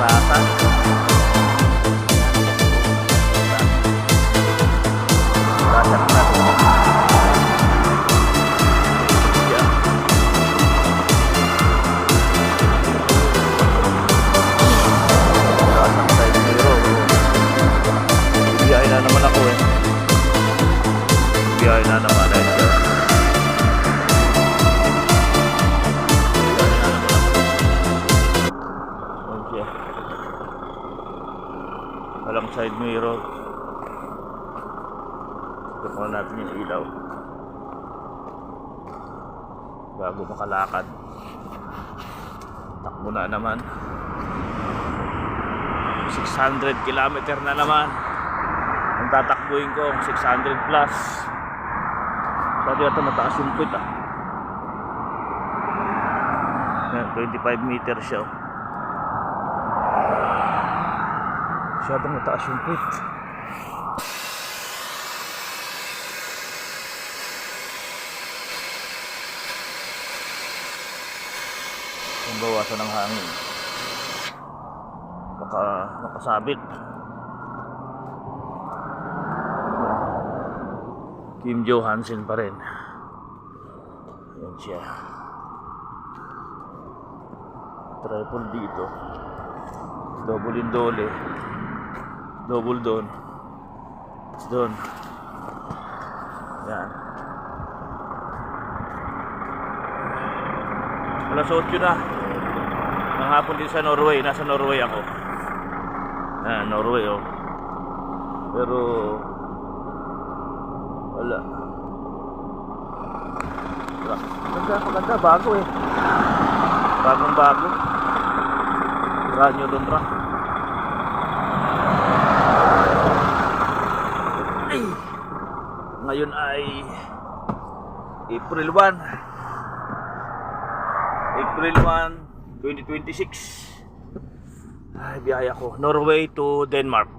rasa. Rasa na natin. Yeah. Rasa na tayo nilo. Biyahe na naman ako eh. Biyahe na naman eh. Walang side mirror. Tukunan natin yung ilaw bago makalakad. Takbo na naman. 600 kilometer na naman ang tatakbuhin ko. 600 plus. Sabi ito mataas yung puwit ah. 25 meters siya. Masyadong mataas yung puwit. Ang bawasan ng hangin. Baka nakasabit. Kim Johansen pa rin. Yan siya. Triple dito. Double indole. Double doon. Doon. Yan. Alas 8 na. Ang hapon din sa Norway. Nasa Norway ako. Norway oh. Pero wala. Maganda. Bago eh. Bagong bago. Ranyo doon ra. Ngayon ay April 1, 2026. Ay, biyahe ako Norway to Denmark.